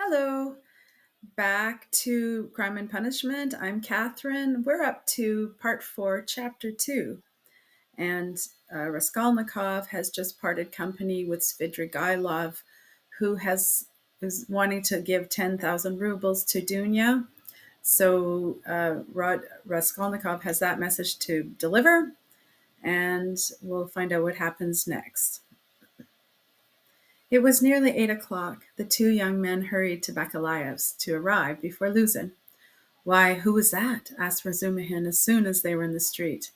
Hello, back to Crime and Punishment. I'm Catherine. We're up to part 4, chapter 2. And Raskolnikov has just parted company with Svidrigaïlov, who is wanting to give 10,000 rubles to Dounia. So Raskolnikov has that message to deliver, and we'll find out what happens next. It was nearly 8 o'clock. The two young men hurried to Bakaleyev's to arrive before Luzhin. "Why, who was that?" asked Razumihin as soon as they were in the street.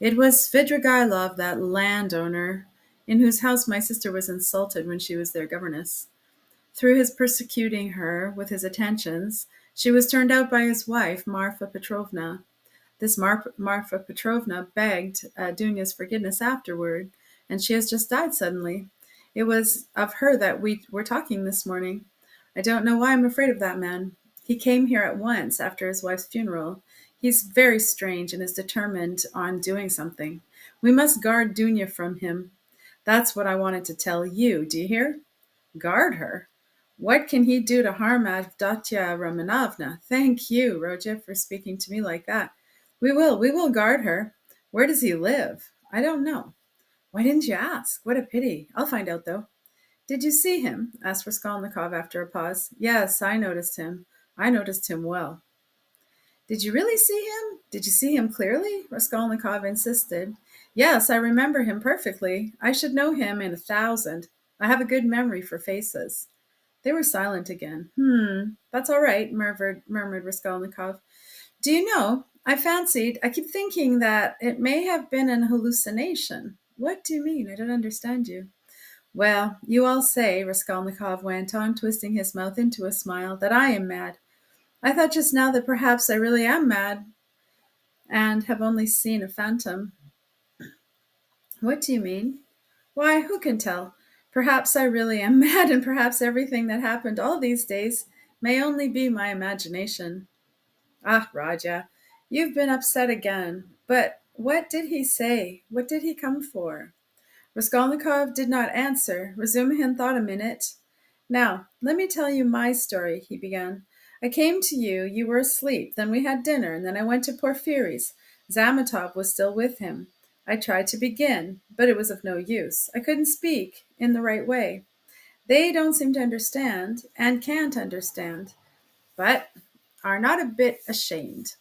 "It was Svidrigaïlov, that landowner, in whose house my sister was insulted when she was their governess. Through his persecuting her with his attentions, she was turned out by his wife, Marfa Petrovna. This Marfa Petrovna begged Dunia's forgiveness afterward, and she has just died suddenly. It was of her that we were talking this morning. I don't know why I'm afraid of that man. He came here at once after his wife's funeral. He's very strange and is determined on doing something. We must guard Dunia from him. That's what I wanted to tell you. Do you hear? Guard her? What can he do to harm Avdotya Romanovna? Thank you, Rodya, for speaking to me like that. We will guard her. Where does he live? I don't know. Why didn't you ask? What a pity. I'll find out, though. Did you see him? Asked Raskolnikov after a pause. Yes, I noticed him. I noticed him well. Did you really see him? Did you see him clearly? Raskolnikov insisted. Yes, I remember him perfectly. I should know him in 1,000. I have a good memory for faces. They were silent again. That's all right, murmured Raskolnikov. Do you know, I keep thinking that it may have been an hallucination. What do you mean? I don't understand you. Well, you all say, Raskolnikov went on, twisting his mouth into a smile, that I am mad. I thought just now that perhaps I really am mad and have only seen a phantom. What do you mean? Why, who can tell? Perhaps I really am mad, and perhaps everything that happened all these days may only be my imagination. Ah, Raja, you've been upset again. But what did he say? What did he come for? Raskolnikov did not answer. Razumihin thought a minute. Now, let me tell you my story, he began. I came to you, you were asleep, then we had dinner, and then I went to Porfiry's. Zametov was still with him. I tried to begin, but it was of no use. I couldn't speak in the right way. They don't seem to understand, and can't understand, but are not a bit ashamed.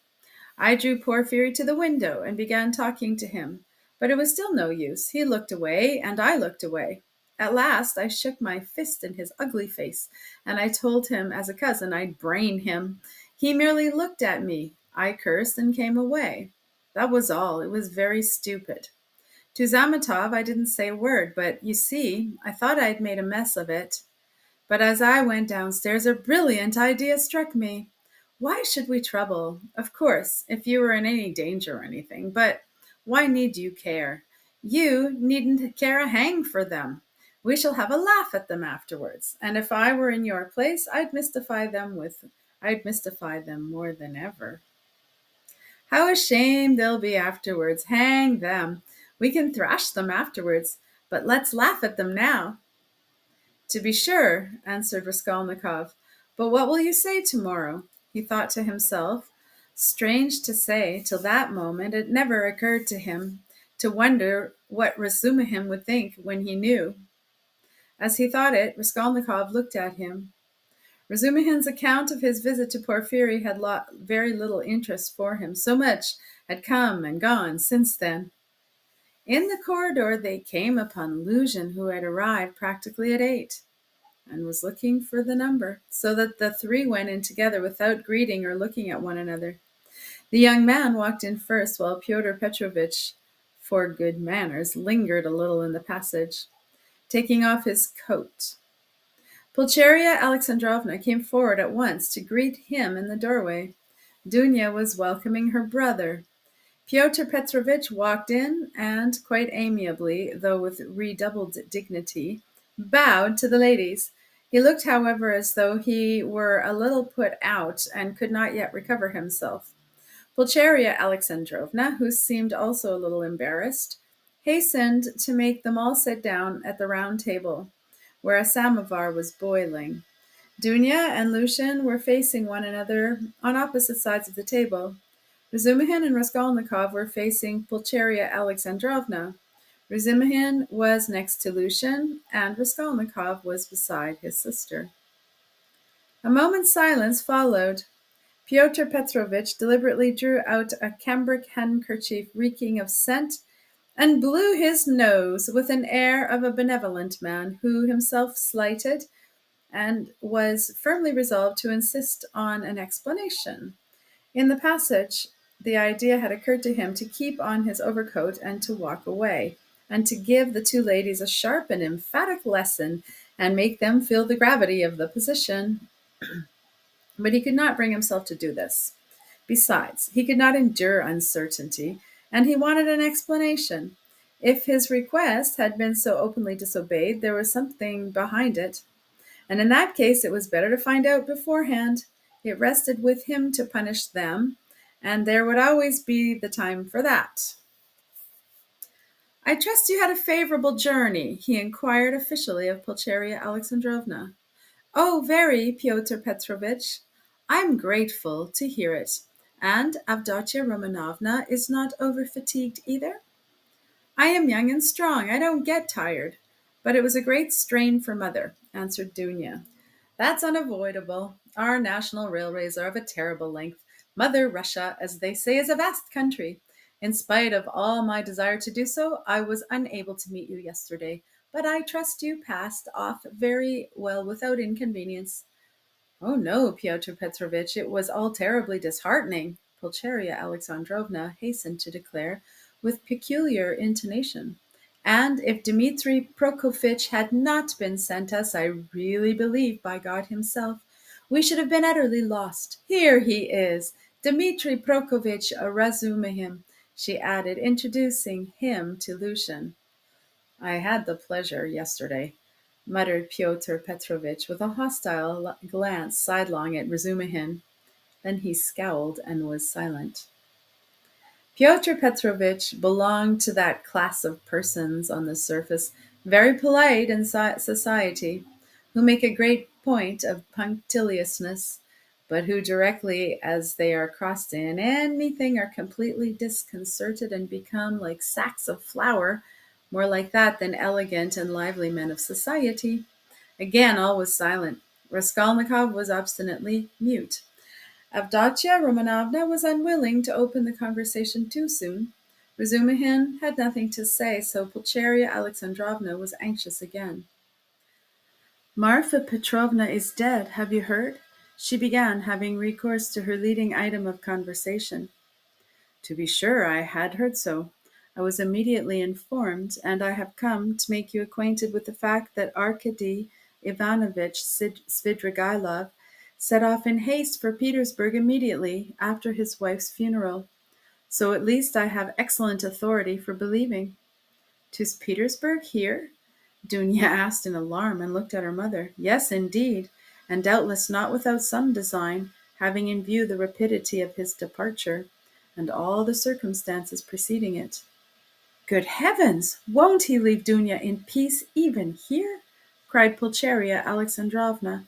I drew Porfiry to the window and began talking to him, but it was still no use. He looked away, and I looked away. At last I shook my fist in his ugly face, and I told him as a cousin I'd brain him. He merely looked at me. I cursed and came away. That was all. It was very stupid. To Zametov I didn't say a word, but you see, I thought I'd made a mess of it. But as I went downstairs, a brilliant idea struck me. Why should we trouble? Of course, if you were in any danger or anything, but why need you care? You needn't care a hang for them. We shall have a laugh at them afterwards, and if I were in your place, I'd mystify them more than ever. How ashamed they'll be afterwards. Hang them. We can thrash them afterwards, but let's laugh at them now. To be sure, answered Raskolnikov. But what will you say tomorrow? He thought to himself. Strange to say, till that moment it never occurred to him to wonder what Razumihin would think when he knew. As he thought it, Raskolnikov looked at him. Razumihin's account of his visit to Porfiry had very little interest for him. So much had come and gone since then. In the corridor they came upon Luzhin, who had arrived practically at 8 and was looking for the number, so that the three went in together without greeting or looking at one another. The young man walked in first, while Pyotr Petrovitch, for good manners, lingered a little in the passage, taking off his coat. Pulcheria Alexandrovna came forward at once to greet him in the doorway. Dounia was welcoming her brother. Pyotr Petrovitch walked in and, quite amiably, though with redoubled dignity, bowed to the ladies. He looked, however, as though he were a little put out and could not yet recover himself. Pulcheria Alexandrovna, who seemed also a little embarrassed, hastened to make them all sit down at the round table, where a samovar was boiling. Dounia and Luzhin were facing one another on opposite sides of the table. Razumihin and Raskolnikov were facing Pulcheria Alexandrovna. Razumihin was next to Luzhin, and Raskolnikov was beside his sister. A moment's silence followed. Pyotr Petrovitch deliberately drew out a cambric handkerchief reeking of scent and blew his nose with an air of a benevolent man who, himself slighted, and was firmly resolved to insist on an explanation. In the passage, the idea had occurred to him to keep on his overcoat and to walk away, and to give the two ladies a sharp and emphatic lesson and make them feel the gravity of the position. But he could not bring himself to do this. Besides, he could not endure uncertainty, and he wanted an explanation. If his request had been so openly disobeyed, there was something behind it, and in that case it was better to find out beforehand. It rested with him to punish them, and there would always be the time for that. "I trust you had a favorable journey?" he inquired officially of Pulcheria Alexandrovna. "Oh, very, Pyotr Petrovitch. I'm grateful to hear it. And Avdotia Romanovna is not over-fatigued either?" "I am young and strong. I don't get tired. But it was a great strain for mother," answered Dounia. "That's unavoidable. Our national railways are of a terrible length. Mother Russia, as they say, is a vast country. In spite of all my desire to do so, I was unable to meet you yesterday, but I trust you passed off very well without inconvenience." "Oh no, Pyotr Petrovitch, it was all terribly disheartening," Pulcheria Alexandrovna hastened to declare with peculiar intonation. "And if Dmitri Prokofitch had not been sent us, I really believe, by God himself, we should have been utterly lost. Here he is, Dmitri Prokofitch Razumihin," she added, introducing him to Luzhin. "I had the pleasure yesterday," muttered Pyotr Petrovitch with a hostile glance sidelong at Razumihin. Then he scowled and was silent. Pyotr Petrovitch belonged to that class of persons on the surface, very polite in society, who make a great point of punctiliousness, but who, directly as they are crossed in anything, are completely disconcerted and become like sacks of flour, more like that than elegant and lively men of society. Again all was silent. Raskolnikov was obstinately mute. Avdotia Romanovna was unwilling to open the conversation too soon. Razumihin had nothing to say, so Pulcheria Alexandrovna was anxious again. "Marfa Petrovna is dead, have you heard?" she began, having recourse to her leading item of conversation. "To be sure, I had heard so. I was immediately informed, and I have come to make you acquainted with the fact that Arkady Ivanovitch Svidrigaïlov set off in haste for Petersburg immediately after his wife's funeral. So at least I have excellent authority for believing." "To Petersburg, here?" Dounia asked in alarm, and looked at her mother. "Yes, indeed, and doubtless not without some design, having in view the rapidity of his departure, and all the circumstances preceding it." "Good heavens! Won't he leave Dounia in peace even here?" cried Pulcheria Alexandrovna.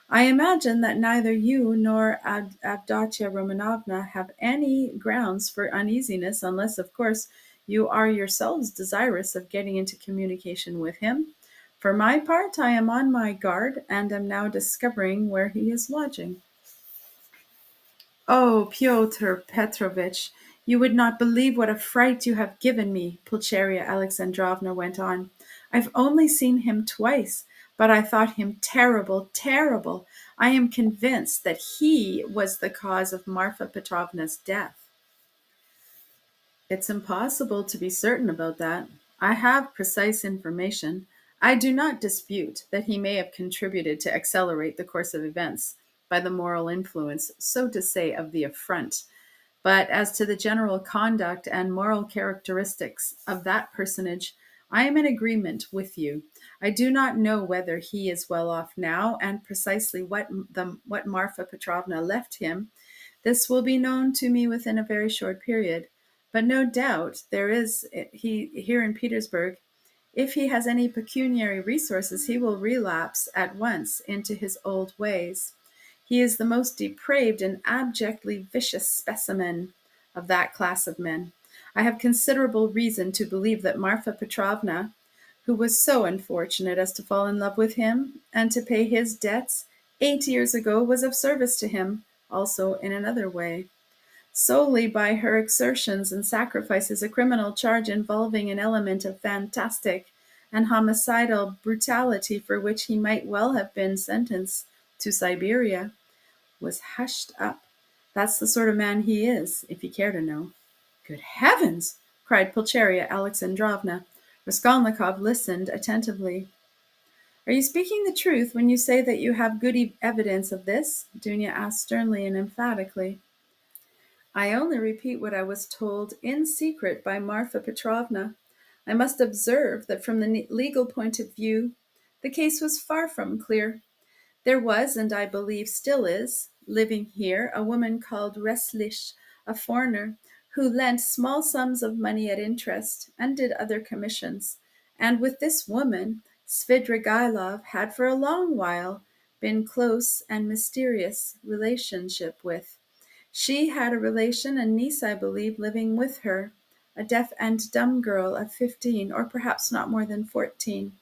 "I imagine that neither you nor Avdotia Romanovna have any grounds for uneasiness, unless, of course, you are yourselves desirous of getting into communication with him. For my part, I am on my guard, and am now discovering where he is lodging." "Oh, Pyotr Petrovitch, you would not believe what a fright you have given me," Pulcheria Alexandrovna went on. "I've only seen him twice, but I thought him terrible, terrible. I am convinced that he was the cause of Marfa Petrovna's death." "It's impossible to be certain about that. I have precise information. I do not dispute that he may have contributed to accelerate the course of events by the moral influence, so to say, of the affront. But as to the general conduct and moral characteristics of that personage, I am in agreement with you. I do not know whether he is well off now, and precisely what Marfa Petrovna left him. This will be known to me within a very short period. But no doubt there is he here in Petersburg. If he has any pecuniary resources, he will relapse at once into his old ways. He is the most depraved and abjectly vicious specimen of that class of men. I have considerable reason to believe that Marfa Petrovna, who was so unfortunate as to fall in love with him and to pay his debts 8 years ago, was of service to him also in another way. Solely by her exertions and sacrifices, a criminal charge involving an element of fantastic and homicidal brutality for which he might well have been sentenced to Siberia was hushed up. That's the sort of man he is, if you care to know. Good heavens! Cried Pulcheria Alexandrovna. Raskolnikov listened attentively. Are you speaking the truth when you say that you have good evidence of this? Dounia asked sternly and emphatically. I only repeat what I was told in secret by Marfa Petrovna. I must observe that from the legal point of view, the case was far from clear. There was, and I believe still is, living here, a woman called Reslish, a foreigner, who lent small sums of money at interest and did other commissions. And with this woman, Svidrigaïlov had for a long while been close and mysterious relationship with. She had a relation, a niece, I believe, living with her, a deaf and dumb girl of 15, or perhaps not more than 14.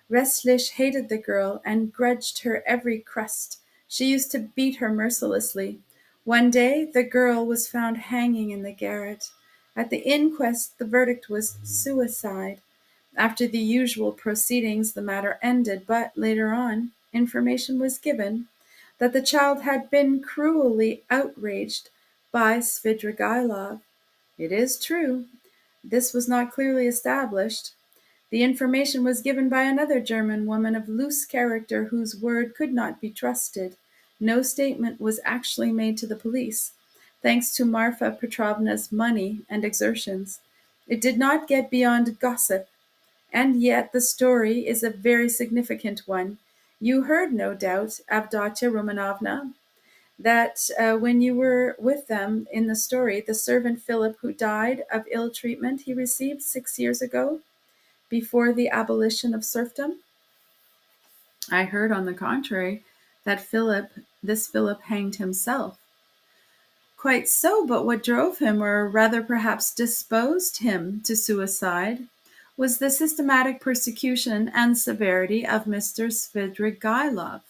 Reslish hated the girl and grudged her every crust. She used to beat her mercilessly. One day the girl was found hanging in the garret. At the inquest the verdict was suicide. After the usual proceedings the matter ended, but later on information was given that the child had been cruelly outraged by Svidrigaïlov. It is true, this was not clearly established. The information was given by another German woman of loose character whose word could not be trusted. No statement was actually made to the police, thanks to Marfa Petrovna's money and exertions. It did not get beyond gossip, and yet the story is a very significant one. You heard, no doubt, Avdotya Romanovna, that when you were with them in the story, the servant Philip who died of ill treatment he received 6 years ago, before the abolition of serfdom? I heard, on the contrary, that this Philip hanged himself. Quite so, but what drove him, or rather perhaps disposed him to suicide, was the systematic persecution and severity of Mr. Svidrigaïlov.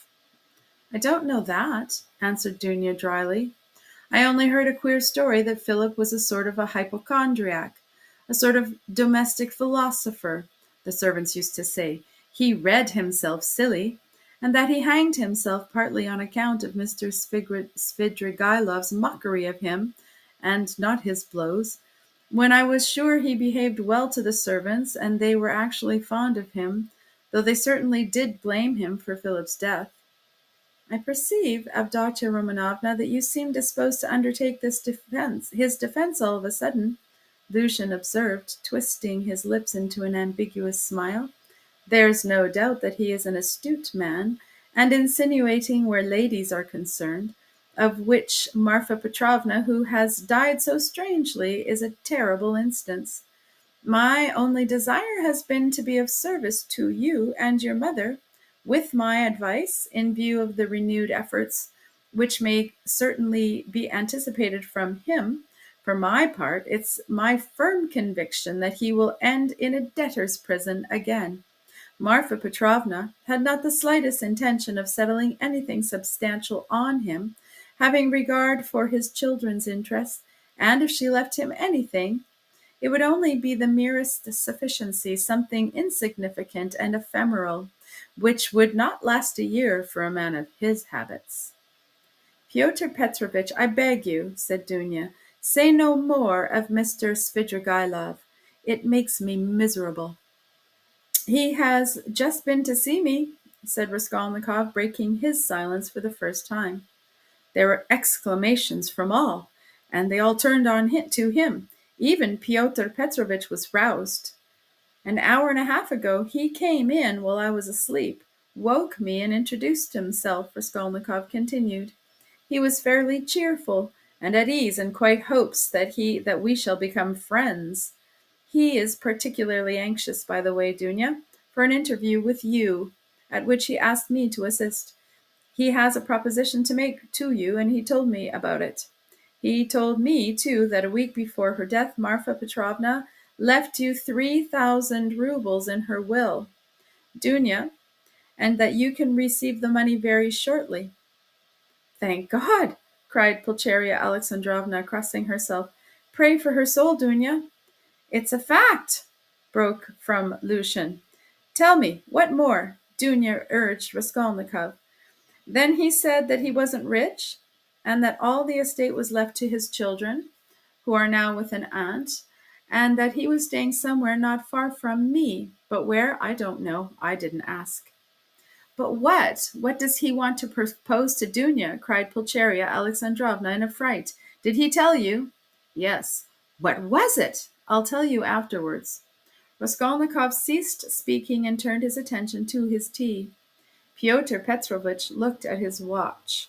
I don't know that, answered Dounia dryly. I only heard a queer story that Philip was a sort of a hypochondriac, a sort of domestic philosopher, the servants used to say. He read himself silly, and that he hanged himself partly on account of Mr. Svidrigaïlov's mockery of him, and not his blows, when I was sure he behaved well to the servants, and they were actually fond of him, though they certainly did blame him for Philip's death. I perceive, Avdotya Romanovna, that you seem disposed to undertake his defense all of a sudden, Luzhin observed, twisting his lips into an ambiguous smile. There's no doubt that he is an astute man, and insinuating where ladies are concerned, of which Marfa Petrovna, who has died so strangely, is a terrible instance. My only desire has been to be of service to you and your mother, with my advice, in view of the renewed efforts which may certainly be anticipated from him. For my part, it's my firm conviction that he will end in a debtor's prison again. Marfa Petrovna had not the slightest intention of settling anything substantial on him, having regard for his children's interests, and if she left him anything, it would only be the merest sufficiency, something insignificant and ephemeral, which would not last a year for a man of his habits. Pyotr Petrovitch, I beg you, said Dounia, say no more of Mr. Svidrigaïlov. It makes me miserable. He has just been to see me, said Raskolnikov, breaking his silence for the first time. There were exclamations from all, and they all turned on to him. Even Pyotr Petrovitch was roused. An hour and a half ago he came in while I was asleep, woke me, and introduced himself, Raskolnikov continued. He was fairly cheerful and at ease, and quite hopes that we shall become friends. He is particularly anxious, by the way, Dounia, for an interview with you, at which he asked me to assist. He has a proposition to make to you, and he told me about it. He told me, too, that a week before her death, Marfa Petrovna left you 3,000 roubles in her will, Dounia, and that you can receive the money very shortly. Thank God! Cried Pulcheria Alexandrovna, crossing herself. Pray for her soul, Dounia. It's a fact, broke from Luzhin. Tell me, what more? Dounia urged Raskolnikov. Then he said that he wasn't rich, and that all the estate was left to his children, who are now with an aunt, and that he was staying somewhere not far from me, but where, I don't know. I didn't ask. But what? What does he want to propose to Dounia? Cried Pulcheria Alexandrovna in a fright. Did he tell you? Yes. What was it? I'll tell you afterwards. Raskolnikov ceased speaking and turned his attention to his tea. Pyotr Petrovitch looked at his watch.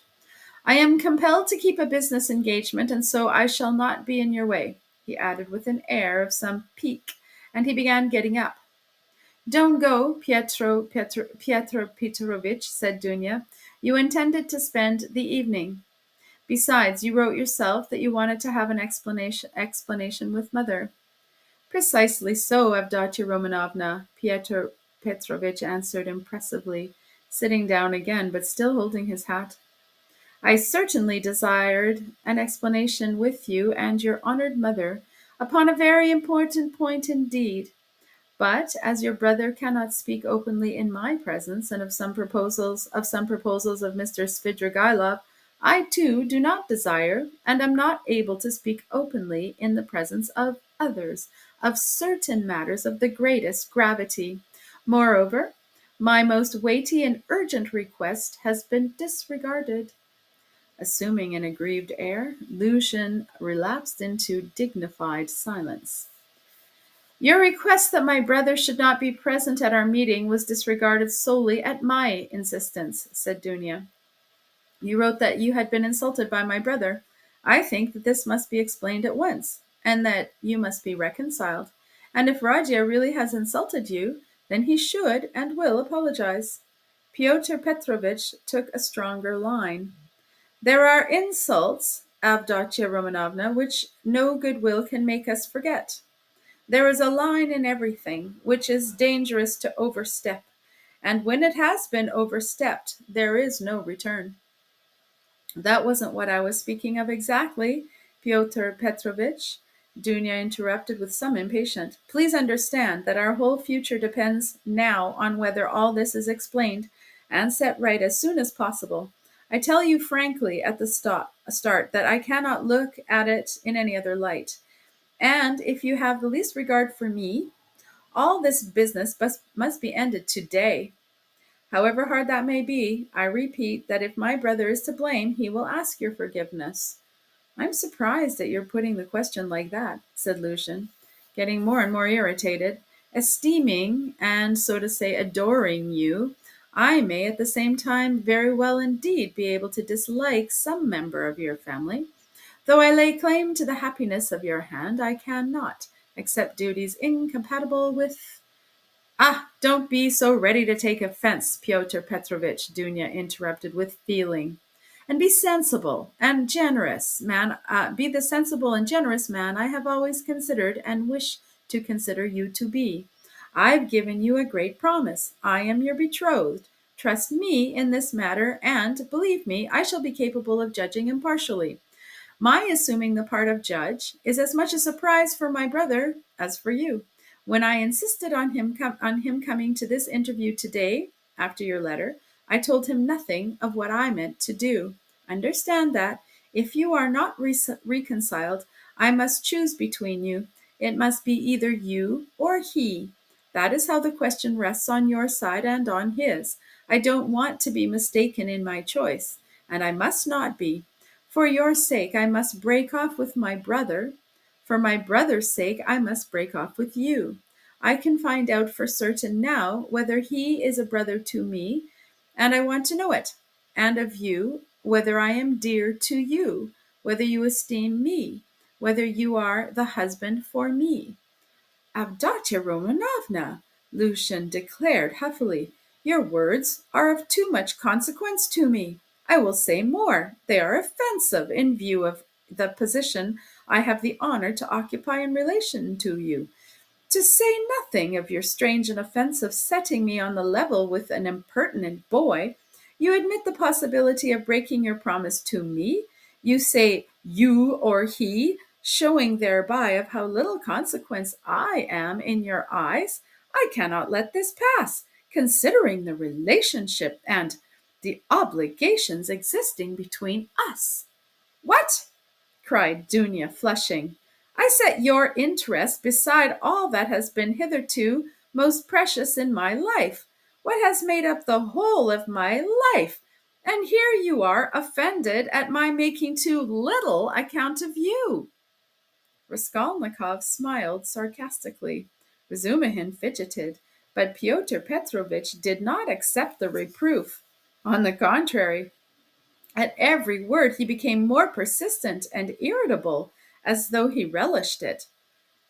I am compelled to keep a business engagement, and so I shall not be in your way, he added with an air of some pique, and he began getting up. Don't go, Pietro Petrovitch, said Dounia. You intended to spend the evening. Besides, you wrote yourself that you wanted to have an explanation with mother. Precisely so, Avdotya Romanovna, Piotr Petrovitch answered impressively, sitting down again, but still holding his hat. I certainly desired an explanation with you and your honored mother upon a very important point indeed. But as your brother cannot speak openly in my presence, and of some proposals of Mr. Svidrigaïlov, I too do not desire, and am not able to speak openly in the presence of others, of certain matters of the greatest gravity. Moreover, my most weighty and urgent request has been disregarded. Assuming an aggrieved air, Luzhin relapsed into dignified silence. Your request that my brother should not be present at our meeting was disregarded solely at my insistence, said Dounia. You wrote that you had been insulted by my brother. I think that this must be explained at once, and that you must be reconciled. And if Rodion really has insulted you, then he should and will apologize. Pyotr Petrovitch took a stronger line. There are insults, Avdotya Romanovna, which no goodwill can make us forget. There is a line in everything which is dangerous to overstep, and when it has been overstepped, there is no return. That wasn't what I was speaking of exactly, Pyotr Petrovitch, Dounia interrupted with some impatience. Please understand that our whole future depends now on whether all this is explained and set right as soon as possible. I tell you frankly at the start that I cannot look at it in any other light. And if you have the least regard for me, all this business must be ended today. However hard that may be, I repeat that if my brother is to blame, he will ask your forgiveness. I'm surprised at your putting the question like that, said Luzhin, getting more and more irritated. Esteeming and, so to say, adoring you, I may at the same time very well indeed be able to dislike some member of your family. Though I lay claim to the happiness of your hand, I cannot accept duties incompatible with. Ah, don't be so ready to take offense, Pyotr Petrovitch, Dounia interrupted with feeling. And be sensible and generous, man. Be the sensible and generous man I have always considered and wish to consider you to be. I've given you a great promise. I am your betrothed. Trust me in this matter, and, believe me, I shall be capable of judging impartially. My assuming the part of judge is as much a surprise for my brother as for you. When I insisted on him coming to this interview today, after your letter, I told him nothing of what I meant to do. Understand that, if you are not reconciled, I must choose between you. It must be either you or he. That is how the question rests on your side and on his. I don't want to be mistaken in my choice, and I must not be. For your sake, I must break off with my brother. For my brother's sake, I must break off with you. I can find out for certain now whether he is a brother to me, and I want to know it, and of you, whether I am dear to you, whether you esteem me, whether you are the husband for me. Avdotya Romanovna, Luzhin declared huffily, your words are of too much consequence to me. I will say more. They are offensive in view of the position I have the honor to occupy in relation to you. To say nothing of your strange and offensive setting me on the level with an impertinent boy, you admit the possibility of breaking your promise to me. You say you or he, showing thereby of how little consequence I am in your eyes. I cannot let this pass, considering the relationship and the obligations existing between us. What? Cried Dounia, flushing. I set your interest beside all that has been hitherto most precious in my life, what has made up the whole of my life. And here you are offended at my making too little account of you. Raskolnikov smiled sarcastically. Razumihin fidgeted, but Pyotr Petrovitch did not accept the reproof. On the contrary, at every word he became more persistent and irritable, as though he relished it.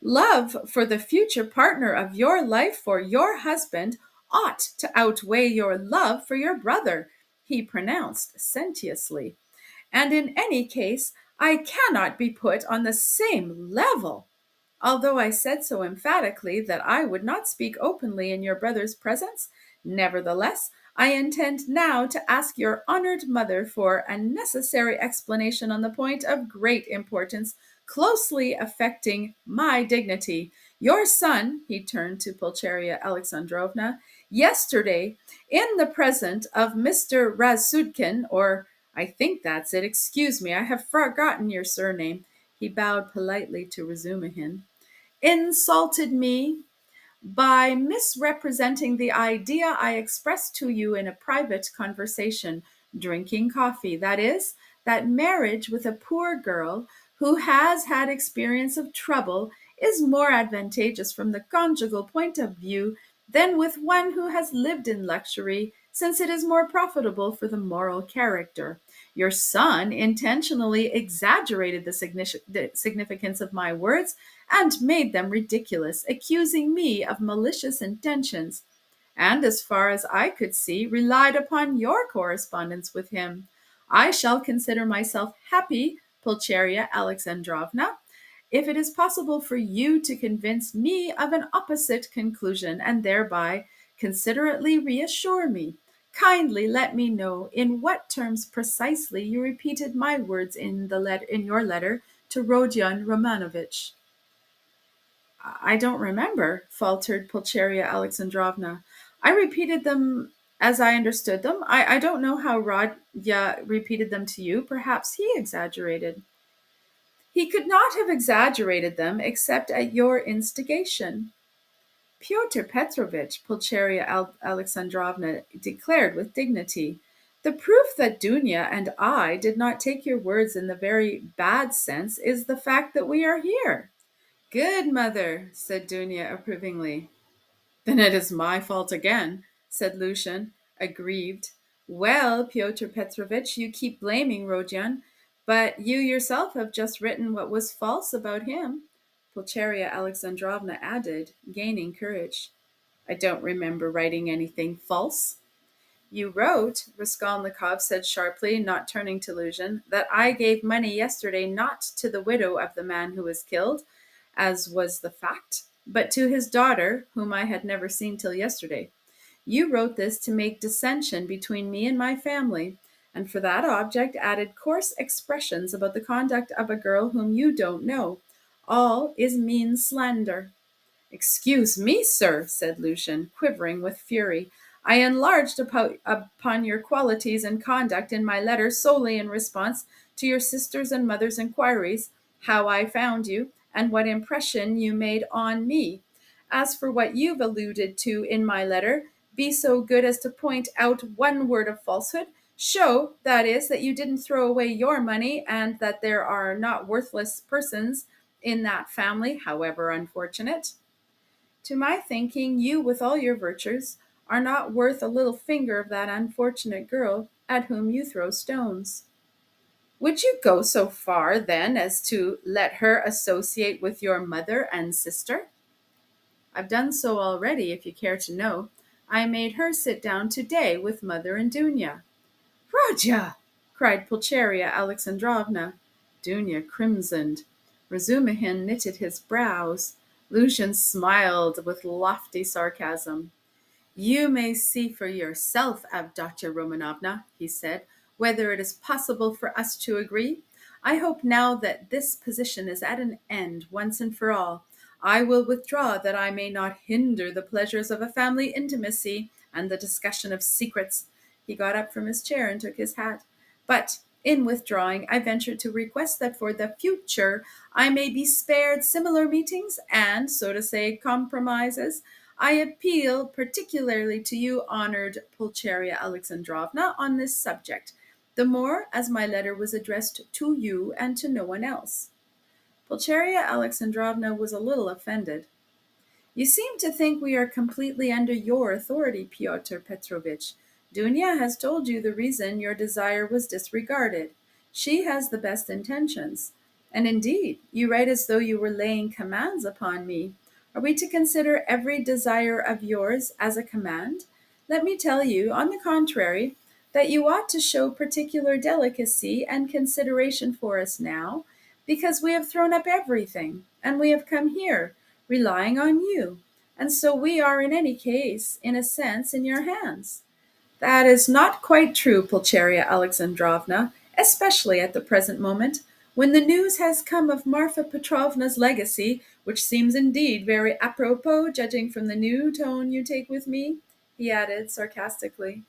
Love for the future partner of your life, for your husband, ought to outweigh your love for your brother, he pronounced sententiously. And in any case, I cannot be put on the same level. Although I said so emphatically that I would not speak openly in your brother's presence, nevertheless, I intend now to ask your honored mother for a necessary explanation on the point of great importance, closely affecting my dignity. Your son, he turned to Pulcheria Alexandrovna, yesterday, in the presence of Mr. Razsudkin, or I think that's it, excuse me, I have forgotten your surname. He bowed politely to Razumihin, insulted me by misrepresenting the idea I expressed to you in a private conversation, drinking coffee. That is, that marriage with a poor girl who has had experience of trouble is more advantageous from the conjugal point of view than with one who has lived in luxury, since it is more profitable for the moral character. Your son intentionally exaggerated the significance of my words and made them ridiculous, accusing me of malicious intentions, and as far as I could see, relied upon your correspondence with him. I shall consider myself happy, Pulcheria Alexandrovna, if it is possible for you to convince me of an opposite conclusion and thereby considerately reassure me. Kindly let me know in what terms precisely you repeated my words in your letter to Rodion Romanovitch. I don't remember, faltered Pulcheria Alexandrovna. I repeated them as I understood them. I don't know how Rodya repeated them to you. Perhaps he exaggerated. He could not have exaggerated them except at your instigation. Pyotr Petrovitch, Pulcheria Alexandrovna declared with dignity, the proof that Dounia and I did not take your words in the very bad sense is the fact that we are here. Good, mother, said Dounia approvingly. Then it is my fault again, said Luzhin, aggrieved. Well, Pyotr Petrovitch, you keep blaming Rodion, but you yourself have just written what was false about him, Pulcheria Alexandrovna added, gaining courage. I don't remember writing anything false. You wrote, Raskolnikov said sharply, not turning to Luzhin, that I gave money yesterday not to the widow of the man who was killed, as was the fact, but to his daughter, whom I had never seen till yesterday. You wrote this to make dissension between me and my family, and for that object added coarse expressions about the conduct of a girl whom you don't know. All is mean slander. Excuse me, sir, said Luzhin, quivering with fury. I enlarged upon your qualities and conduct in my letter solely in response to your sister's and mother's inquiries, how I found you, and what impression you made on me. As for what you've alluded to in my letter, be so good as to point out one word of falsehood. Show, that is, that you didn't throw away your money, and that there are not worthless persons in that family, however unfortunate. To my thinking, you, with all your virtues, are not worth a little finger of that unfortunate girl at whom you throw stones. Would you go so far, then, as to let her associate with your mother and sister? I've done so already, if you care to know. I made her sit down today with Mother and Dounia." "Rodya!" cried Pulcheria Alexandrovna. Dounia crimsoned. Razumihin knitted his brows. Luzhin smiled with lofty sarcasm. "You may see for yourself, Avdotya Romanovna," he said, "whether it is possible for us to agree. I hope now that this position is at an end once and for all. I will withdraw that I may not hinder the pleasures of a family intimacy and the discussion of secrets." He got up from his chair and took his hat. "But in withdrawing, I venture to request that for the future I may be spared similar meetings and, so to say, compromises. I appeal particularly to you, honored Pulcheria Alexandrovna, on this subject, the more as my letter was addressed to you and to no one else." Pulcheria Alexandrovna was a little offended. "You seem to think we are completely under your authority, Pyotr Petrovitch. Dounia has told you the reason your desire was disregarded. She has the best intentions. And indeed, you write as though you were laying commands upon me. Are we to consider every desire of yours as a command? Let me tell you, on the contrary, that you ought to show particular delicacy and consideration for us now, because we have thrown up everything, and we have come here, relying on you, and so we are in any case, in a sense, in your hands." "That is not quite true, Pulcheria Alexandrovna, especially at the present moment, when the news has come of Marfa Petrovna's legacy, which seems indeed very apropos, judging from the new tone you take with me," he added sarcastically.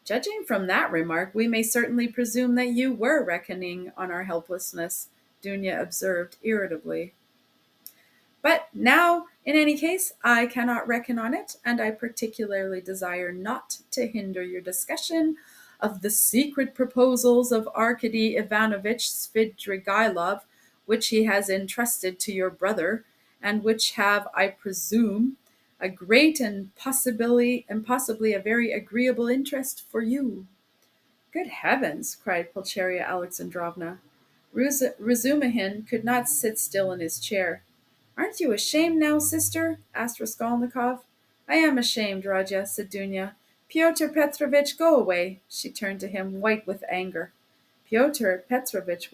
"Judging from that remark, we may certainly presume that you were reckoning on our helplessness," Dounia observed irritably. "But now, in any case, I cannot reckon on it, and I particularly desire not to hinder your discussion of the secret proposals of Arkady Ivanovitch Svidrigaïlov, which he has entrusted to your brother, and which have, I presume, a great and possibly a very agreeable interest for you." "Good heavens!" cried Pulcheria Alexandrovna. Razumihin could not sit still in his chair. "Aren't you ashamed now, sister?" asked Raskolnikov. "I am ashamed, Rodya," said Dounia. "Pyotr Petrovitch, go away." She turned to him, white with anger. Pyotr Petrovitch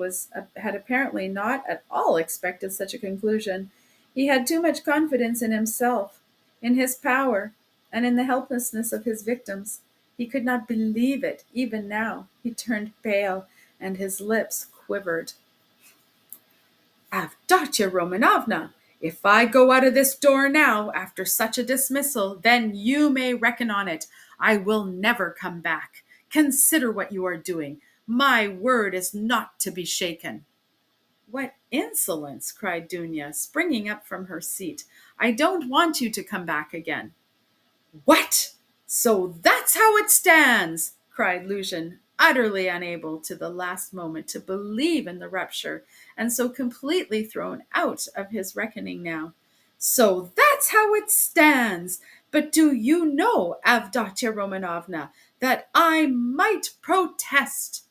had apparently not at all expected such a conclusion. He had too much confidence in himself, in his power, and in the helplessness of his victims. He could not believe it, even now. He turned pale, and his lips quivered. "Avdotya Romanovna, if I go out of this door now, after such a dismissal, then you may reckon on it. I will never come back. Consider what you are doing. My word is not to be shaken." "What insolence!" cried Dounia, springing up from her seat. "I don't want you to come back again." "What? So that's how it stands!" cried Luzhin, utterly unable to the last moment to believe in the rupture, and so completely thrown out of his reckoning now. "So that's how it stands! But do you know, Avdotya Romanovna, that I might protest—"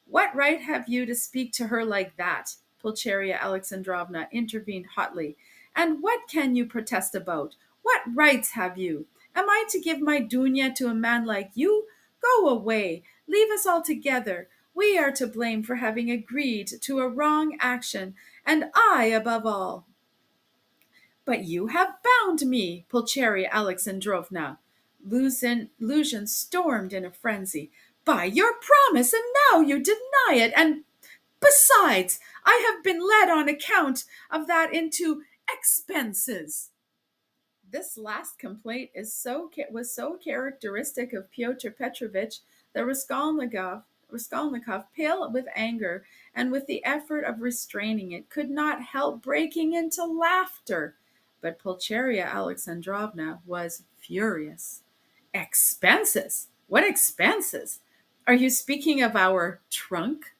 "What right have you to speak to her like that?" Pulcheria Alexandrovna intervened hotly. "And what can you protest about? What rights have you? Am I to give my Dounia to a man like you? Go away. Leave us altogether. We are to blame for having agreed to a wrong action, and I above all." "But you have bound me, Pulcheria Alexandrovna." Luzhin stormed in a frenzy. "By your promise, and now you deny it, and besides, I have been led on account of that into expenses." This last complaint was so characteristic of Pyotr Petrovitch that Raskolnikov, pale with anger and with the effort of restraining it, could not help breaking into laughter. But Pulcheria Alexandrovna was furious. "Expenses? What expenses? Are you speaking of our trunk?"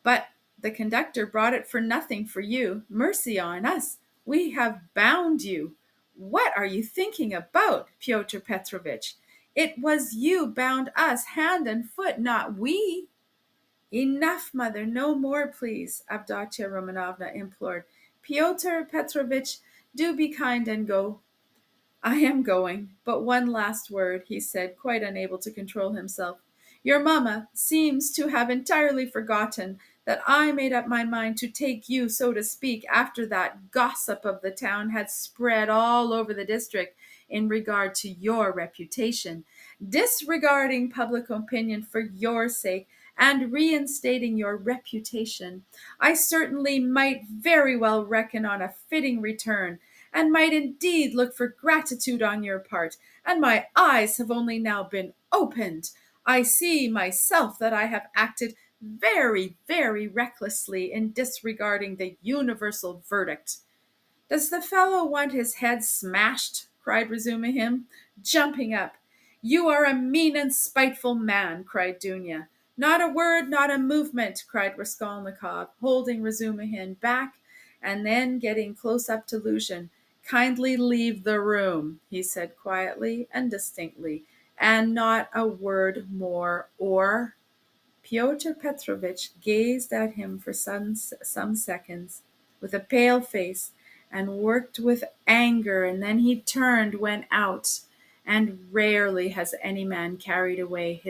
"But the conductor brought it for nothing for you. Mercy on us! We have bound you." "What are you thinking about, Pyotr Petrovitch? It was you bound us hand and foot, not we." "Enough, mother, no more, please," Avdotya Romanovna implored. "Pyotr Petrovitch, Do be kind and go." "I am going, but one last word," he said, quite unable to control himself. "Your mamma seems to have entirely forgotten that I made up my mind to take you, so to speak, after that gossip of the town had spread all over the district in regard to your reputation. Disregarding public opinion for your sake, and reinstating your reputation, I certainly might very well reckon on a fitting return, and might indeed look for gratitude on your part, and my eyes have only now been opened. I see myself that I have acted very, very recklessly in disregarding the universal verdict." "Does the fellow want his head smashed?" cried Razumihin, jumping up. "You are a mean and spiteful man," cried Dounia. "Not a word, not a movement," cried Raskolnikov, holding Razumihin back, and then getting close up to Luzhin. "Kindly leave the room," he said quietly and distinctly, "and not a word more, or—" Pyotr Petrovitch gazed at him for some seconds, with a pale face, and worked with anger, and then he turned, went out, and rarely has any man carried away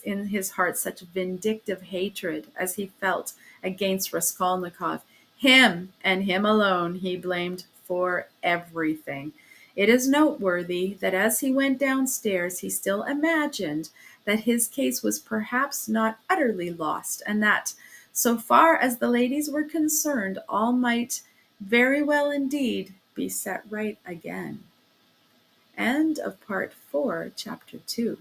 in his heart such vindictive hatred as he felt against Raskolnikov. Him, and him alone, he blamed for everything. It is noteworthy that as he went downstairs he still imagined that his case was perhaps not utterly lost, and that, so far as the ladies were concerned, all might very well indeed be set right again. End of part 4, chapter 2.